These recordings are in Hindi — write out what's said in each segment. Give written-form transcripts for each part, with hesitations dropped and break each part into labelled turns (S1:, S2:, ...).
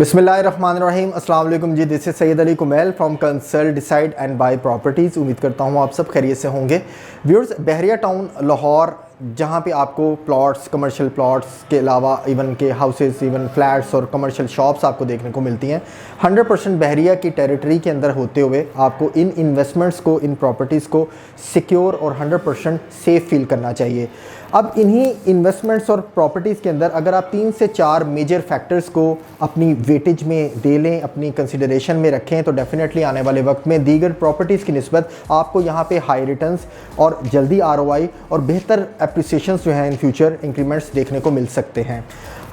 S1: बिस्मिल्लाहिर्रहमानिर्रहीम। अस्सलाम वालेकुम जी। This is Syed Ali Kumail from consult decide and buy properties. उम्मीद करता हूँ आप सब खैरियत से होंगे। व्यूअर्स, बहरिया टाउन लाहौर, जहाँ पे आपको प्लॉट्स, कमर्शियल प्लॉट्स के अलावा इवन के हाउसेस, इवन फ्लैट्स और कमर्शियल शॉप्स आपको देखने को मिलती हैं। 100% बहरिया की टेरिटरी के अंदर होते हुए आपको इन इन्वेस्टमेंट्स को, इन प्रॉपर्टीज़ को सिक्योर और 100% सेफ़ फील करना चाहिए। अब इन्हीं इन्वेस्टमेंट्स और प्रॉपर्टीज़ के अंदर अगर आप 3 से 4 मेजर फैक्टर्स को अपनी वेटेज में दे लें, अपनी कंसिडरेशन में रखें, तो डेफिनेटली आने वाले वक्त में दीगर प्रॉपर्टीज़ की निस्बत आपको यहाँ पे हाई रिटर्न्स और जल्दी आरओआई और बेहतर एप्रिसिएशंस जो हैं इन फ्यूचर इंक्रीमेंट्स देखने को मिल सकते हैं।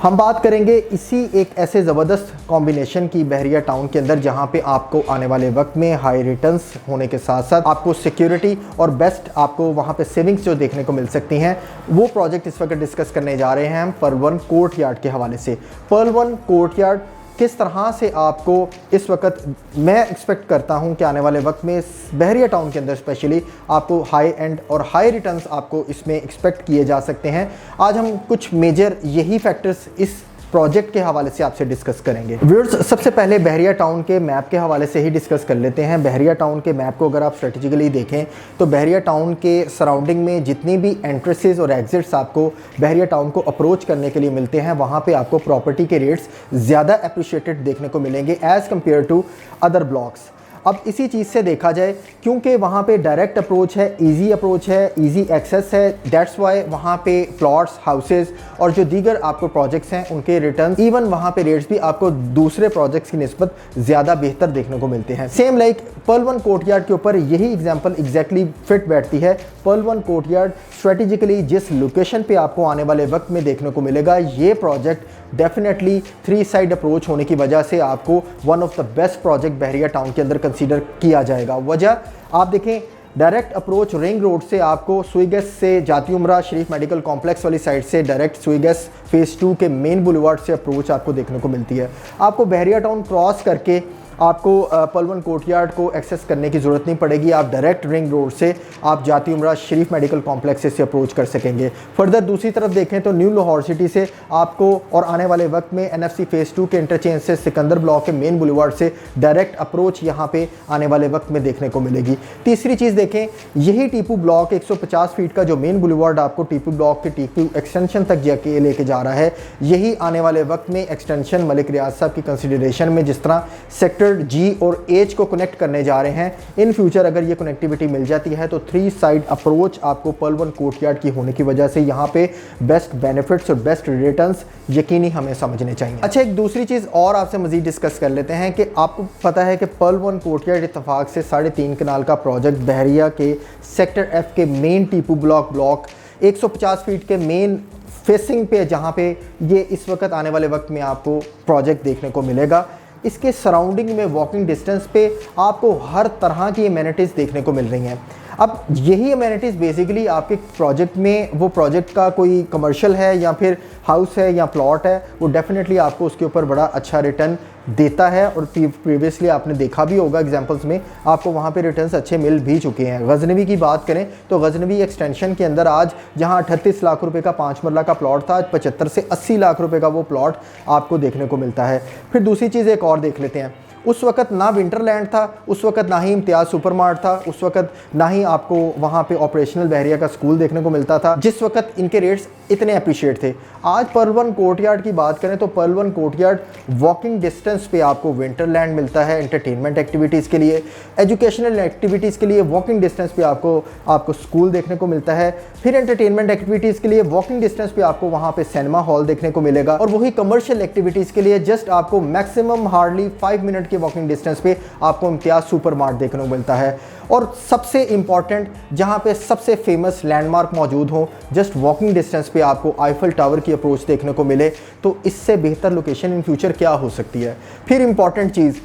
S1: हम बात करेंगे इसी एक ऐसे ज़बरदस्त कॉम्बिनेशन की बहरिया टाउन के अंदर, जहाँ पे आपको आने वाले वक्त में हाई रिटर्न्स होने के साथ साथ आपको सिक्योरिटी और बेस्ट आपको वहाँ पे सेविंग्स जो देखने को मिल सकती हैं। वो प्रोजेक्ट इस वक्त डिस्कस करने जा रहे हैं हम पर्ल वन कोर्टयार्ड के हवाले से। पर्ल वन कोर्टयार्ड किस तरह से आपको इस वक्त, मैं एक्सपेक्ट करता हूं कि आने वाले वक्त में बहरिया टाउन के अंदर स्पेशली आपको हाई एंड और हाई रिटर्न्स आपको इसमें एक्सपेक्ट किए जा सकते हैं। आज हम कुछ मेजर यही फैक्टर्स इस प्रोजेक्ट के हवाले से आपसे डिस्कस करेंगे। व्यूअर्स, सबसे पहले बहरिया टाउन के मैप के हवाले से ही डिस्कस कर लेते हैं। बहरिया टाउन के मैप को अगर आप स्ट्रेटेजिकली देखें तो बहरिया टाउन के सराउंडिंग में जितनी भी एंट्रेंसेस और एग्जिट्स आपको बहरिया टाउन को अप्रोच करने के लिए मिलते हैं, वहाँ पे आपको प्रॉपर्टी के रेट्स ज़्यादा अप्रिशिएटेड देखने को मिलेंगे as compared to other blocks. अब इसी चीज़ से देखा जाए, क्योंकि वहाँ पे डायरेक्ट अप्रोच है, इजी अप्रोच है, इजी एक्सेस है, दैट्स वाई वहाँ पे प्लॉट्स, हाउसेस और जो दीगर आपको प्रोजेक्ट्स हैं उनके रिटर्न, इवन वहाँ पे रेट्स भी आपको दूसरे प्रोजेक्ट्स की निस्बत ज़्यादा बेहतर देखने को मिलते हैं। Same like Perl one courtyard के ऊपर यही एग्जाम्पल एग्जैक्टली फिट बैठती है। पर्ल वन कोर्टयार्ड स्ट्रेटेजिकली जिस लोकेशन पे आपको आने वाले वक्त में देखने को मिलेगा, ये प्रोजेक्ट डेफिनेटली 3 साइड अप्रोच होने की वजह से आपको one of the best project Bahria town के अंदर कंसीडर किया जाएगा। वजह आप देखें, डायरेक्ट अप्रोच रिंग रोड से आपको सुईगैस से जाती उमरा शरीफ मेडिकल कॉम्प्लेक्स वाली साइड से डायरेक्ट सुईगैस फेज़ 2 के मेन बुलेवार्ड से अप्रोच आपको देखने को मिलती है। आपको बहरिया टाउन क्रॉस करके आपको पर्ल वन कोर्टयार्ड को एक्सेस करने की ज़रूरत नहीं पड़ेगी। आप डायरेक्ट रिंग रोड से आप जाती उमरा शरीफ मेडिकल कॉम्प्लेक्स से अप्रोच कर सकेंगे। फर्दर दूसरी तरफ देखें तो न्यू लाहौर सिटी से आपको और आने वाले वक्त में एनएफसी फेज़ 2 के इंटरचेंज से सिकंदर ब्लॉक के मेन बुलेवार्ड से डायरेक्ट अप्रोच यहाँ पे आने वाले वक्त में देखने को मिलेगी। तीसरी चीज़ देखें, यही टीपू ब्लॉक 150 फीट का जो मेन बुलेवार्ड आपको टीपू ब्लॉक के टीपू एक्सटेंशन तक जाके लेके जा रहा है, यही आने वाले वक्त में एक्सटेंशन मलिक रियाज साहब की कंसिडरेशन में जिस तरह सेक्टर जी और एच को कनेक्ट करने जा रहे हैं, इन फ्यूचर अगर ये कनेक्टिविटी मिल जाती है तो 3 साइड अप्रोच आपको पर्ल वन कोर्टयार्ड की होने की वजह से यहाँ पे बेस्ट बेनिफिट्स और बेस्ट रिटर्न्स यकीनी हमें समझने चाहिए। अच्छा, एक दूसरी चीज़ और आपसे मज़ीद डिस्कस कर लेते हैं कि आपको पता है कि पर्ल वन कोर्टयार्ड इत्तफाक से 3.5 कनाल का प्रोजेक्ट बहरिया के सेक्टर एफ के मेन टीपू ब्लॉक 150 फीट के मेन फेसिंग पे, जहाँ पे ये इस वक्त आने वाले वक्त में आपको प्रोजेक्ट देखने को मिलेगा, इसके सराउंडिंग में वॉकिंग डिस्टेंस पे आपको हर तरह की एमेनिटीज़ देखने को मिल रही हैं। अब यही एमेनिटीज़ बेसिकली आपके प्रोजेक्ट में, वो प्रोजेक्ट का कोई कमर्शियल है या फिर हाउस है या प्लॉट है, वो डेफिनेटली आपको उसके ऊपर बड़ा अच्छा रिटर्न देता है। और प्रीवियसली आपने देखा भी होगा एग्जांपल्स में, आपको वहाँ पे रिटर्न्स अच्छे मिल भी चुके हैं। गजनवी की बात करें तो गजनवी एक्सटेंशन के अंदर आज जहाँ 38 लाख रुपए का 5 मरला का प्लॉट था, आज 75 से 80 लाख रुपए का वो प्लॉट आपको देखने को मिलता है। फिर दूसरी चीज़ एक और देख लेते हैं, उस वक्त ना विंटरलैंड था, उस वक्त ना ही इम्तियाज़ सुपरमार्ट था, उस वक्त ना ही आपको वहाँ पे ऑपरेशनल बहरिया का स्कूल देखने को मिलता था, जिस वक्त इनके रेट्स इतने अप्रिशिएट थे। आज पर्ल वन कोर्टयार्ड की बात करें तो Perl one courtyard walking distance पे आपको विंटरलैंड मिलता है एंटरटेनमेंट एक्टिविटीज़ के लिए, एजुकेशनल एक्टिविटीज़ के लिए वॉकिंग डिस्टेंस पे आपको स्कूल देखने को मिलता है। फिर एंटरटेनमेंट एक्टिविटीज़ के लिए वॉकिंग डिस्टेंस पे आपको वहाँ पे सिनेमा हॉल देखने को मिलेगा, और वही कमर्शियल एक्टिविटीज़ के लिए जस्ट आपको मैक्सिमम हार्डली 5 मिनट के वॉकिंग डिस्टेंस पे आपको इम्तियाज़ सुपरमार्ट देखने को मिलता है। और सबसे इंपॉर्टेंट, जहाँ पे सबसे फेमस लैंडमार्क मौजूद हो, जस्ट वॉकिंग डिस्टेंस पे आपको आईफल टावर की अप्रोच देखने को मिले, तो इससे बेहतर लोकेशन इन फ्यूचर क्या हो सकती है। फिर इंपॉर्टेंट चीज़,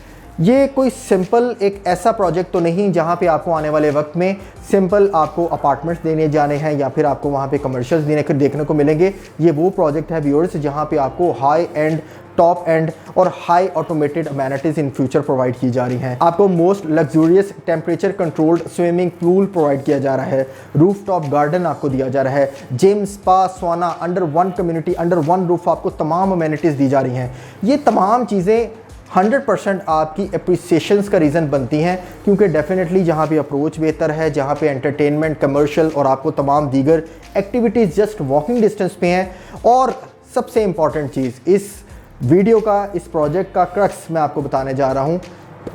S1: ये कोई सिंपल एक ऐसा प्रोजेक्ट तो नहीं जहाँ पे आपको आने वाले वक्त में सिंपल आपको अपार्टमेंट्स देने जाने हैं या फिर आपको वहाँ पे कमर्शियल्स देखने को मिलेंगे। ये वो प्रोजेक्ट है व्यूअर्स जहाँ पे आपको हाई एंड टॉप एंड और high automated amenities in future provide की जा रही हैं। आपको most luxurious temperature controlled swimming pool provide किया जा रहा है, रूफ टॉप गार्डन आपको दिया जा रहा है, जिम, स्पा, सौना under one community, under one roof आपको तमाम अमेनिटीज़ दी जा रही हैं। ये तमाम चीज़ें 100% आपकी अप्रिसिएशंस का रीज़न बनती हैं, क्योंकि डेफिनेटली जहाँ पे अप्रोच बेहतर है, जहाँ पे एंटरटेनमेंट, कमर्शियल और आपको तमाम दीगर एक्टिविटीज़ जस्ट वॉकिंग डिस्टेंस पे हैं। और सबसे इम्पॉर्टेंट चीज़ इस वीडियो का, इस प्रोजेक्ट का क्रक्स मैं आपको बताने जा रहा हूँ।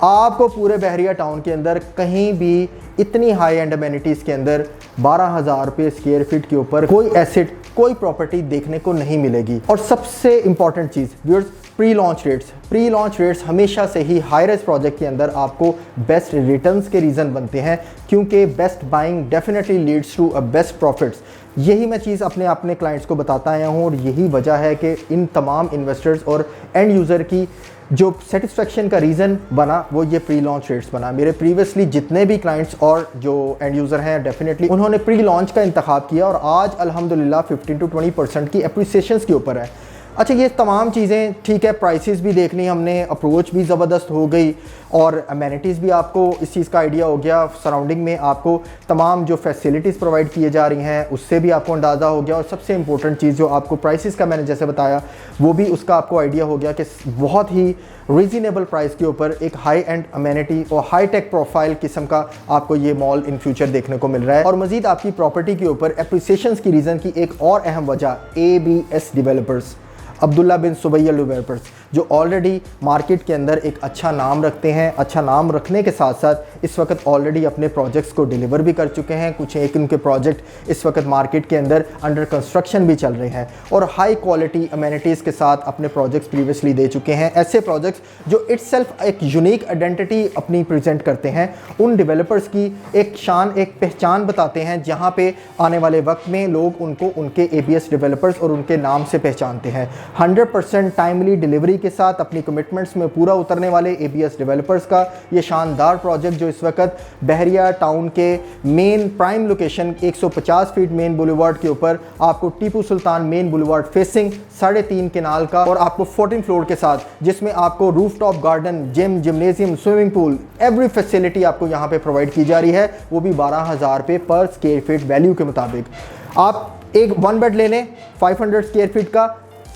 S1: आपको पूरे बहरिया टाउन के अंदर कहीं भी इतनी हाई एंड अमेनिटीज़ के अंदर 12,000 रुपये स्क्वायर फीट के ऊपर कोई एसेट, कोई प्रॉपर्टी देखने को नहीं मिलेगी। और सबसे इम्पॉर्टेंट चीज़ व्यूअर्स, प्री लॉन्च रेट्स हमेशा से ही हाई राइज प्रोजेक्ट के अंदर आपको बेस्ट रिटर्न्स के रीज़न बनते हैं, क्योंकि best buying definitely leads to a best profits. यही मैं चीज़ अपने क्लाइंट्स को बताता आया हूँ और यही वजह है कि इन तमाम इन्वेस्टर्स और एंड यूज़र की जो सेटिस्फेक्शन का रीज़न बना वो ये प्री लॉन्च रेट्स बना। मेरे प्रीवियसली जितने भी क्लाइंट्स और जो एंड यूज़र हैं डेफिनेटली उन्होंने प्री लॉन्च का इंतखाब किया और आज अल्हम्दुलिल्लाह 15 to 20% की अप्रिसिएशंस के ऊपर है। अच्छा, ये तमाम चीज़ें ठीक है, प्राइसेस भी देखनी हमने, अप्रोच भी ज़बरदस्त हो गई और अमेनिटीज़ भी आपको इस चीज़ का आइडिया हो गया, सराउंडिंग में आपको तमाम जो फैसिलिटीज़ प्रोवाइड किए जा रही हैं उससे भी आपको अंदाज़ा हो गया। और सबसे इम्पोर्टेंट चीज़ जो आपको प्राइसेस का मैंने जैसे बताया वो भी उसका आपको आइडिया हो गया कि बहुत ही रीज़नेबल प्राइस के ऊपर एक हाई एंड अमेनिटी और हाई टेक प्रोफाइल किस्म का आपको ये मॉल इन फ्यूचर देखने को मिल रहा है। और मज़ीद आपकी प्रॉपर्टी के ऊपर अप्रिसिएशंस की रीज़न की एक और अहम वजह ABS डेवलपर्स, अब्दुल्ला बिन सुबैय डेवलपर्स, जो ऑलरेडी मार्केट के अंदर एक अच्छा नाम रखते हैं। अच्छा नाम रखने के साथ साथ इस वक्त ऑलरेडी अपने प्रोजेक्ट्स को डिलीवर भी कर चुके हैं। कुछ एक उनके प्रोजेक्ट इस वक्त मार्केट के अंदर अंडर कंस्ट्रक्शन भी चल रहे हैं और हाई क्वालिटी अमेनिटीज़ के साथ अपने प्रोजेक्ट्स प्रीवियसली दे चुके हैं। ऐसे प्रोजेक्ट्स जो इटसेल्फ एक यूनिक आइडेंटिटी अपनी प्रेजेंट करते हैं, उन डेवलपर्स की एक शान, एक पहचान बताते हैं, जहाँ पे आने वाले वक्त में लोग उनको उनके ABS डेवलपर्स और उनके नाम से पहचानते हैं। 100% टाइमली डिलीवरी के साथ अपनी कमिटमेंट्स में पूरा उतरने वाले ABS डेवलपर्स का ये शानदार प्रोजेक्ट जो इस वक्त बहरिया टाउन के main prime location 150 feet main boulevard के ऊपर आपको Tipu Sultan main boulevard facing 3.5 canal का और आपको 14 फ्लोर के साथ, जिसमें आपको roof top garden, gym, gymnasium, swimming pool, every facility आपको यहाँ पे प्रोवाइड की जा रही है, वो भी 12,000 रुपये पर स्क्वायर फीट वैल्यू के मुताबिक। आप एक 1 बेड ले लें 500 स्क्वायर फीट का,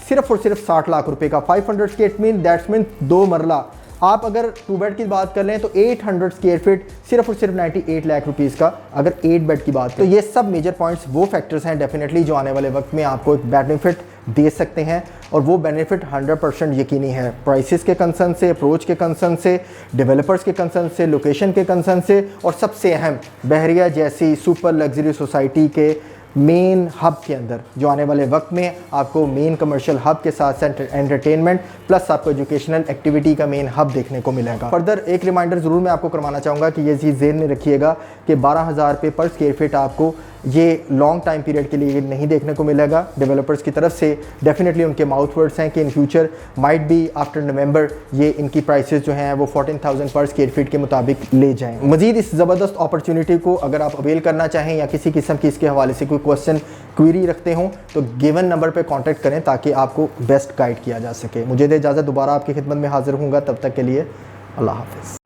S1: सिर्फ और सिर्फ 60 लाख रुपए का। 500 स्क्वायर फीट दैट्स मीन 2 मरला। आप अगर 2 बेड की बात कर लें तो 800 स्क्वायर फीट सिर्फ और सिर्फ 98 लाख रुपीज़ का। अगर 8 बेड की बात करें तो ये सब मेजर पॉइंट्स वो फैक्टर्स हैं डेफिनेटली जो आने वाले वक्त में आपको एक बेनिफिट दे सकते हैं और वो बेनिफिट 100% यकीनी है। प्राइसेस के कंसर्न से, अप्रोच के कंसर्न से, डेवलपर्स के कंसर्न से, लोकेशन के कंसर्न से और सबसे अहम बहरिया जैसी सुपर लग्जरी सोसाइटी के मेन हब के अंदर जो आने वाले वक्त में आपको मेन कमर्शियल हब के साथ साथ एंटरटेनमेंट प्लस आपको एजुकेशनल एक्टिविटी का मेन हब देखने को मिलेगा। फर्दर एक रिमाइंडर ज़रूर मैं आपको करवाना चाहूँगा कि ये चीज़ ज़हन में रखिएगा कि 12,000 रुपये पर स्क्वायर फीट आपको ये लॉन्ग टाइम पीरियड के लिए नहीं देखने को मिलेगा। डेवलपर्स की तरफ से डेफिनेटली उनके माउथ वर्ड्स हैं कि in future might be after नवंबर ये इनकी प्राइसेस जो हैं वो 14,000 पर स्क्वायर फीट के मुताबिक ले जाएँ। मज़ीद इस ज़बरदस्त अपॉर्चुनिटी को अगर आप अवेल करना चाहें या किसी किस्म की इसके हवाले से कोई क्वेश्चन, क्वेरी रखते हों तो गिवन नंबर पर कॉन्टैक्ट करें ताकि आपको बेस्ट गाइड किया जा सके। मुझे दे इजाज़त, दोबारा आपकी खिदमत में हाजिर हूँगा। तब तक के लिए अल्लाह हाफ़िज़।